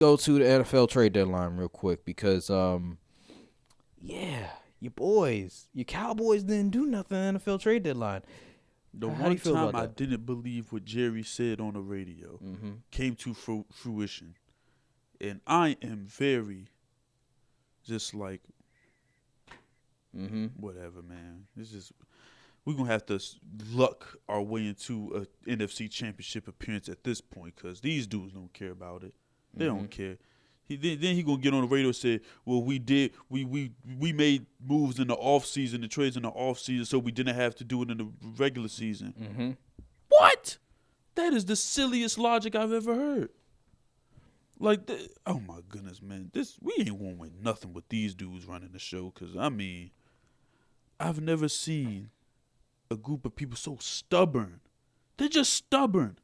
Go to the NFL trade deadline real quick because, your boys, your Cowboys didn't do nothing in the NFL trade deadline. The How do one you feel time about I that? didn't believe what Jerry said on the radio came to fruition. And I am very just like, whatever, man. It's just, we're going to have to luck our way into a NFC championship appearance at this point because these dudes don't care about it. They don't care. Then he gonna get on the radio and say, "Well, we made moves in the off season, the trades in the off season, so we didn't have to do it in the regular season." What? That is the silliest logic I've ever heard. Like, oh my goodness, man, we ain't gonna win nothing with these dudes running the show. Cause I mean, I've never seen a group of people so stubborn. They're just stubborn.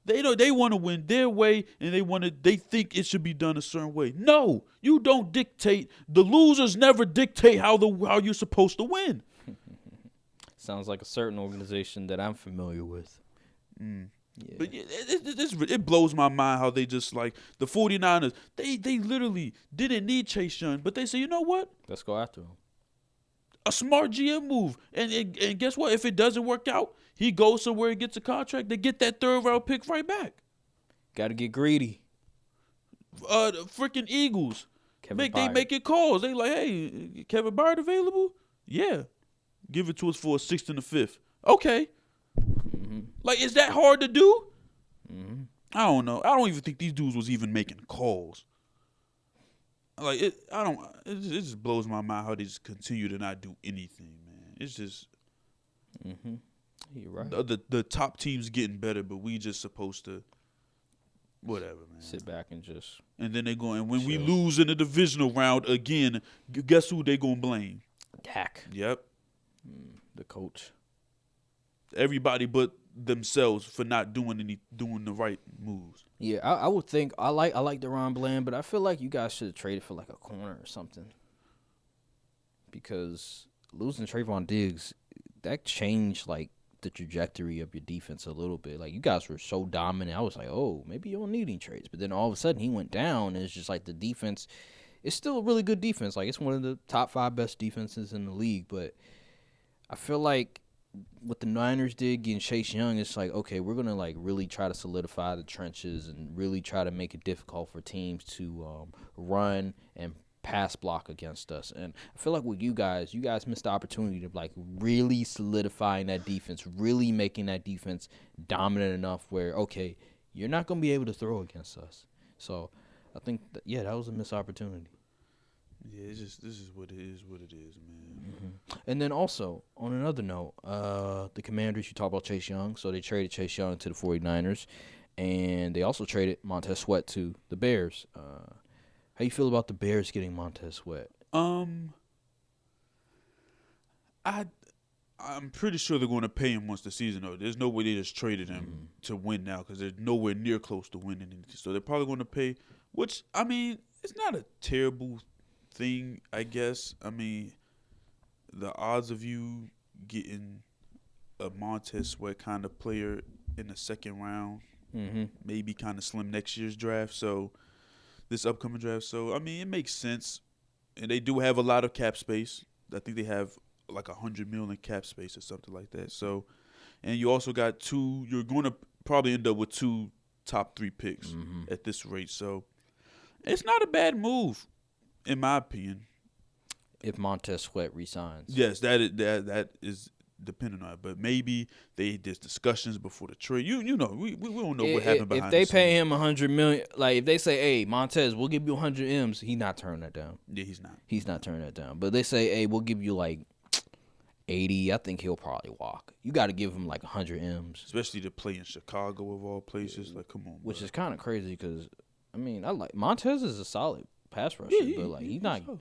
They want to win their way, and they think it should be done a certain way. No, you don't dictate. The losers never dictate how you're supposed to win. Sounds like a certain organization that I'm familiar with. Yeah. But it blows my mind how they just like the 49ers. They literally didn't need Chase Young, but they say, you know what? Let's go after him. A smart GM move. And guess what? If it doesn't work out, he goes somewhere and gets a contract. They get that third-round pick right back. Got to get greedy. The freaking Eagles. They making calls. They like, hey, Kevin Byard available? Yeah. Give it to us for a sixth and a fifth. Okay. Like, is that hard to do? I don't know. I don't even think these dudes was even making calls. Like, it just blows my mind how they just continue to not do anything, man. It's just You're right. The top teams getting better, but we just supposed to whatever, man. Sit back and just. And then they go, and when we lose in the divisional round again, guess who they gonna blame? Dak. Yep. The coach. Everybody but themselves for not doing the right moves. Yeah, I would think I like DeRon Bland, but I feel like you guys should have traded for like a corner or something. Because losing Trayvon Diggs, that changed like the trajectory of your defense a little bit. Like, you guys were so dominant. I was like, oh, maybe you don't need any trades. But then all of a sudden he went down, and it's just like the defense. It's still a really good defense. Like, it's one of the top 5 best defenses in the league. But I feel like what the Niners did getting Chase Young, it's like, okay, we're going to, like, really try to solidify the trenches and really try to make it difficult for teams to run and pass block against us. And I feel like with you guys missed the opportunity to, like, really solidifying that defense, really making that defense dominant enough where, okay, you're not going to be able to throw against us. So I think, that was a missed opportunity. Yeah, this is what it is, man. And then also, on another note, the Commanders, you talk about Chase Young, so they traded Chase Young to the 49ers, and they also traded Montez Sweat to the Bears. How you feel about the Bears getting Montez Sweat? I'm pretty sure they're going to pay him once the season over. There's no way they just traded him to win now because they're nowhere near close to winning anything. So they're probably going to pay, which, I mean, it's not a terrible thing, I guess. I mean, the odds of you getting a Montez Sweat kind of player in the second round maybe kind of slim next year's draft. So this upcoming draft. So, I mean, it makes sense. And they do have a lot of cap space. I think they have like $100 million cap space or something like that. So, and you also got you're going to probably end up with 2 top 3 picks at this rate. So, it's not a bad move, in my opinion. If Montez Sweat resigns. Yes, that is dependent on it. But maybe there's discussions before the trade. You know, we don't know what happened behind the scenes. If they pay him $100 million, like if they say, hey, Montez, we'll give you 100 M's, he's not turning that down. Yeah, he's not. He's not turning that down. But they say, hey, we'll give you like 80. I think he'll probably walk. You got to give him like 100 M's. Especially to play in Chicago of all places. Like, come on, which bro. is kind of crazy because, I mean, I like Montez is a solid pass rusher, but like he's not. Solid.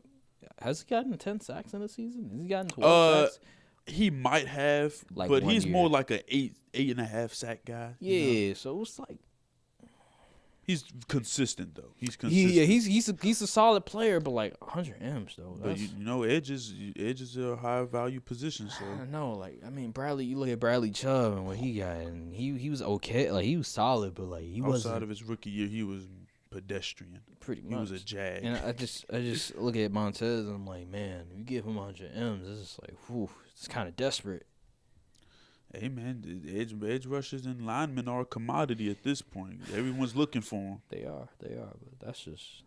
Has he gotten 10 sacks in a season? Has he gotten 12 sacks? He might have, like, but he's more like an 8.5 sack guy. Yeah, you know? So it's like he's consistent though. He's consistent. Yeah, he's a solid player, but like 100 M's though. But you know, edges are a high value position. So I know, like I mean, Bradley. You look at Bradley Chubb and what he got, and he was okay. Like he was solid, but like he wasn't. Outside of his rookie year, he was pedestrian. Pretty much. He was a jag. And I just look at Montez and I'm like, man, you give him 100 M's, it's just like, whew, it's kind of desperate. Hey, man, the edge rushers and linemen are a commodity at this point. Everyone's looking for them. They are. But that's just,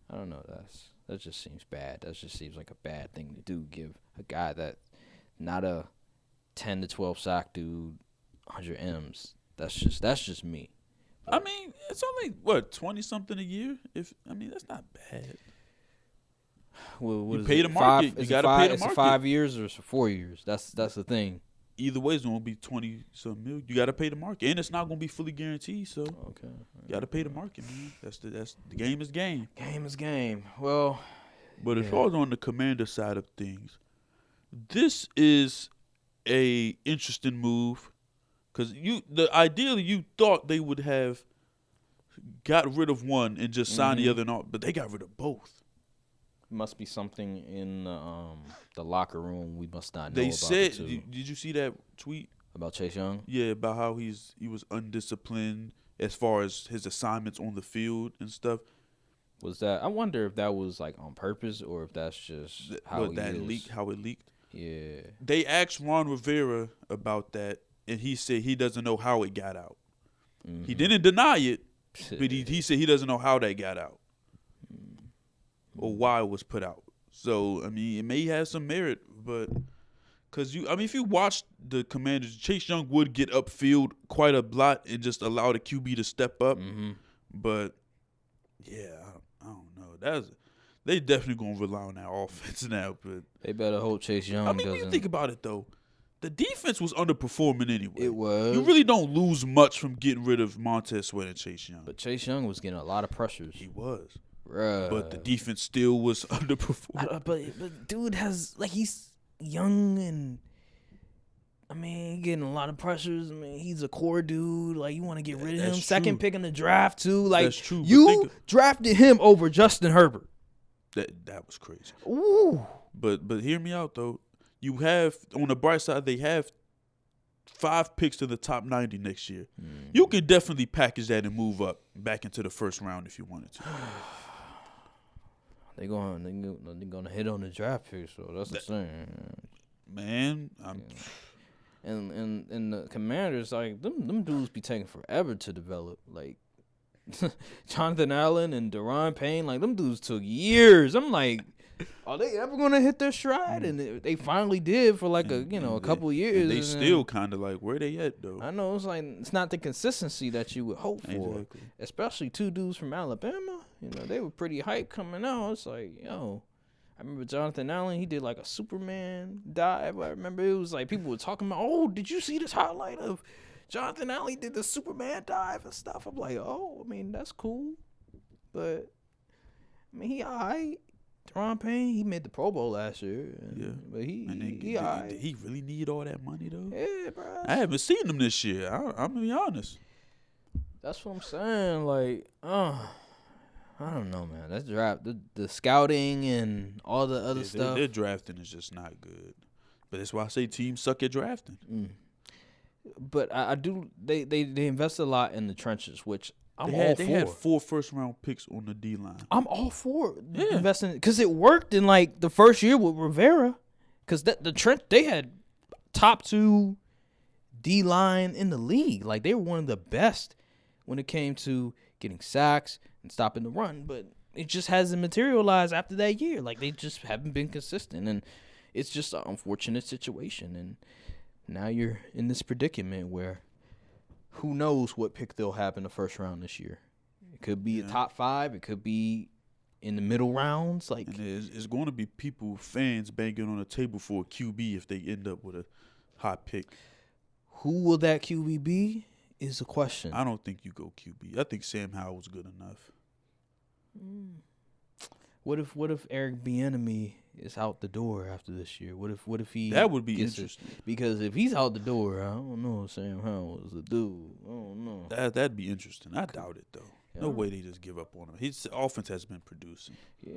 I don't know. That just seems bad. That just seems like a bad thing to do. Give a guy that not a 10 to 12 sack dude 100 M's. That's just me. I mean, it's only what 20 something a year. That's not bad. Well, you pay the market. You got to pay the market. Is it 5 years or is it 4 years? That's the thing. Either way, it's gonna be 20 some million. You got to pay the market, and it's not gonna be fully guaranteed. So okay, you got to pay the market, man. That's the game is game. Game is game. Well, but as far as on the Commander side of things, this is a interesting move because ideally you thought they would have got rid of one and just signed the other, but they got rid of both. Must be something in the locker room we must not know they about. Said, did you see that tweet about Chase Young? Yeah, about how he was undisciplined as far as his assignments on the field and stuff. Was that? I wonder if that was like on purpose or if that's just how it leaked. Yeah. They asked Ron Rivera about that, and he said he doesn't know how it got out. Mm-hmm. He didn't deny it, but he said he doesn't know how that got out. Or why it was put out. So, I mean, it may have some merit, but because if you watch the Commanders, Chase Young would get upfield quite a lot and just allow the QB to step up. Mm-hmm. But, yeah, I don't know. They definitely going to rely on that offense now. But they better hope Chase Young when you think about it, though, the defense was underperforming anyway. It was. You really don't lose much from getting rid of Montez Sweat and Chase Young. But Chase Young was getting a lot of pressures. He was. Bruh. But the defense still was underperforming. But dude he's young and getting a lot of pressures. He's a core dude. Like, you want to get rid of him. True. Second pick in the draft too. Like, that's true. You drafted him over Justin Herbert. That was crazy. Ooh. But hear me out though. You have on the bright side, they have 5 picks in the top 90 next year. You can definitely package that and move up back into the first round if you wanted to. They're gonna hit on the draft pick, so that's the thing. Man, and the Commanders, like them dudes be taking forever to develop. Like Jonathan Allen and Daron Payne, like them dudes took years. I'm like, are they ever gonna hit their stride? And they finally did for like a couple years. They still kind of like where they at though. I know it's not the consistency that you would hope for, especially 2 dudes from Alabama. They were pretty hyped coming out. It's like, I remember Jonathan Allen. He did like a Superman dive. I remember it was like people were talking about, oh, did you see this highlight of Jonathan Allen? He did the Superman dive and stuff. I'm like, oh, that's cool, but he all right. Daron Payne, he made the Pro Bowl last year. But he really need all that money though. Yeah, bro. I haven't seen him this year. I'm gonna be honest. That's what I'm saying. Like, I don't know, man. That's draft the scouting and all the other stuff. Their drafting is just not good. But that's why I say teams suck at drafting. But I do. They invest a lot in the trenches, which. They had 4 first-round picks on the D-line. I'm all for investing because it worked in like the first year with Rivera. Because the trench, they had top 2 D-line in the league. Like, they were one of the best when it came to getting sacks and stopping the run. But it just hasn't materialized after that year. Like, they just haven't been consistent, and it's just an unfortunate situation. And now you're in this predicament where. Who knows what pick they'll have in the first round this year? It could be a top 5. It could be in the middle rounds. Like, and it's going to be fans banging on the table for a QB if they end up with a hot pick. Who will that QB be is a question. I don't think you go QB. I think Sam Howell's good enough. What if Eric Bieniemy is out the door after this year? What if he? That would be interesting. Because if he's out the door, I don't know if Sam Howell is the dude. I don't know. That'd be interesting. I doubt it though. Yeah. No way they just give up on him. His offense has been producing. Yeah,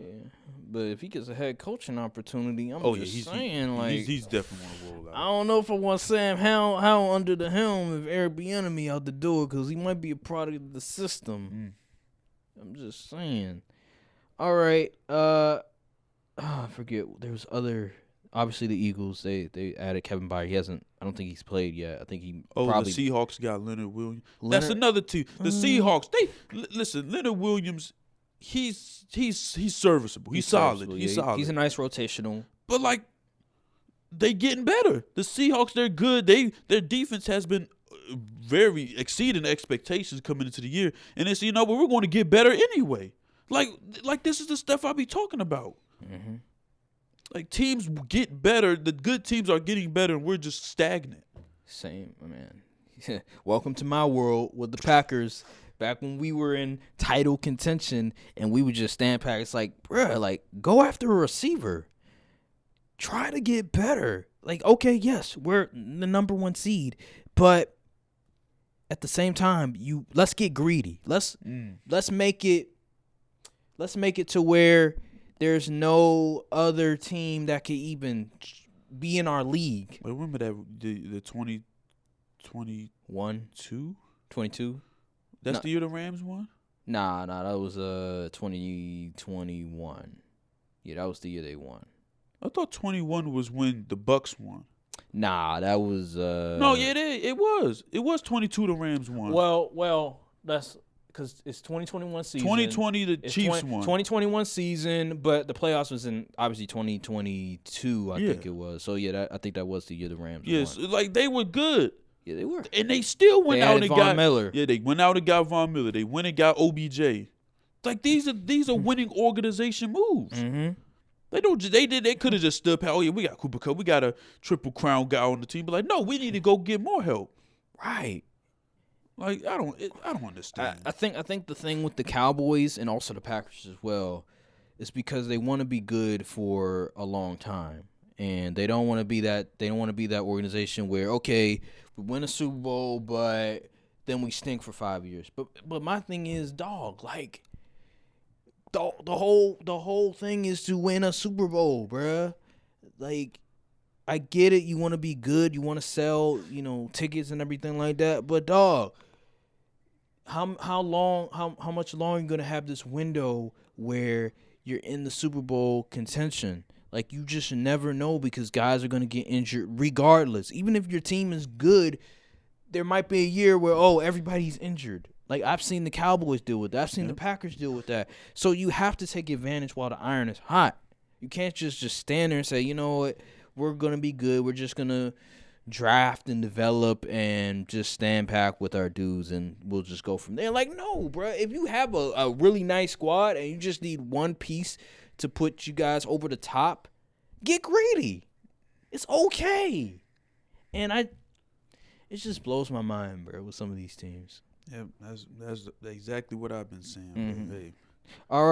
but if he gets a head coaching opportunity, he's definitely want to roll out. I don't know if I want Sam Howell under the helm if Eric Bieniemy out the door because he might be a product of the system. I'm just saying. All right. I forget. There was other. Obviously, the Eagles. They added Kevin Byard. He hasn't. I don't think he's played yet. I think he. Probably. The Seahawks got Leonard Williams. That's another team. The Seahawks. Listen. Leonard Williams. He's serviceable. He's solid. He's solid. He's a nice rotational. But like, they getting better. The Seahawks. They're good. Their defense has been very exceeding expectations coming into the year. And they say, but we're going to get better anyway. Like this is the stuff I be talking about. Mm-hmm. Like, teams get better. The good teams are getting better, and we're just stagnant. Same, man. Welcome to my world with the Packers. Back when we were in title contention, and we would just stand back. It's like, bruh, like, go after a receiver. Try to get better. Like, okay, yes, we're the number 1 seed, but at the same time, let's get greedy. Let's make it to where there's no other team that could even be in our league. Wait, remember that the 2021 22? That's the year the Rams won? Nah, that was 2021. Yeah, that was the year they won. I thought 21 was when the Bucks won. Nah, that was No, yeah, it was. It was 22 the Rams won. Well, that's because it's 2021 season. 2020 the Chiefs won. 2021 season, but the playoffs was in obviously 2022. I think it was. So yeah, I think that was the year the Rams won. Like they were good. Yeah, they were. And they still went out and got Miller. Yeah, they went out and got Von Miller. They went and got OBJ. Like these are winning organization moves. Mm-hmm. They could have just stood past. Oh yeah, we got Cooper Kupp. We got a Triple Crown guy on the team. But like, no, we need to go get more help. Right. Like I don't understand. I think the thing with the Cowboys and also the Packers as well is because they want to be good for a long time, and they don't want to be that. They don't want to be that organization where we win a Super Bowl, but then we stink for 5 years. But my thing is, dog, like the whole thing is to win a Super Bowl, bruh. Like, I get it. You want to be good. You want to sell, tickets and everything like that. But dog, how much longer are you gonna have this window where you're in the Super Bowl contention? Like, you just never know because guys are gonna get injured regardless. Even if your team is good, there might be a year where everybody's injured. Like, I've seen the Cowboys deal with that. I've seen the Packers deal with that. So you have to take advantage while the iron is hot. You can't just stand there and say, you know what, we're going to be good. We're just going to draft and develop and just stand back with our dudes and we'll just go from there. Like, no, bro. If you have a really nice squad and you just need one piece to put you guys over the top, get greedy. It's okay. And it just blows my mind, bro, with some of these teams. Yeah, that's exactly what I've been saying. Mm-hmm. Hey. All right.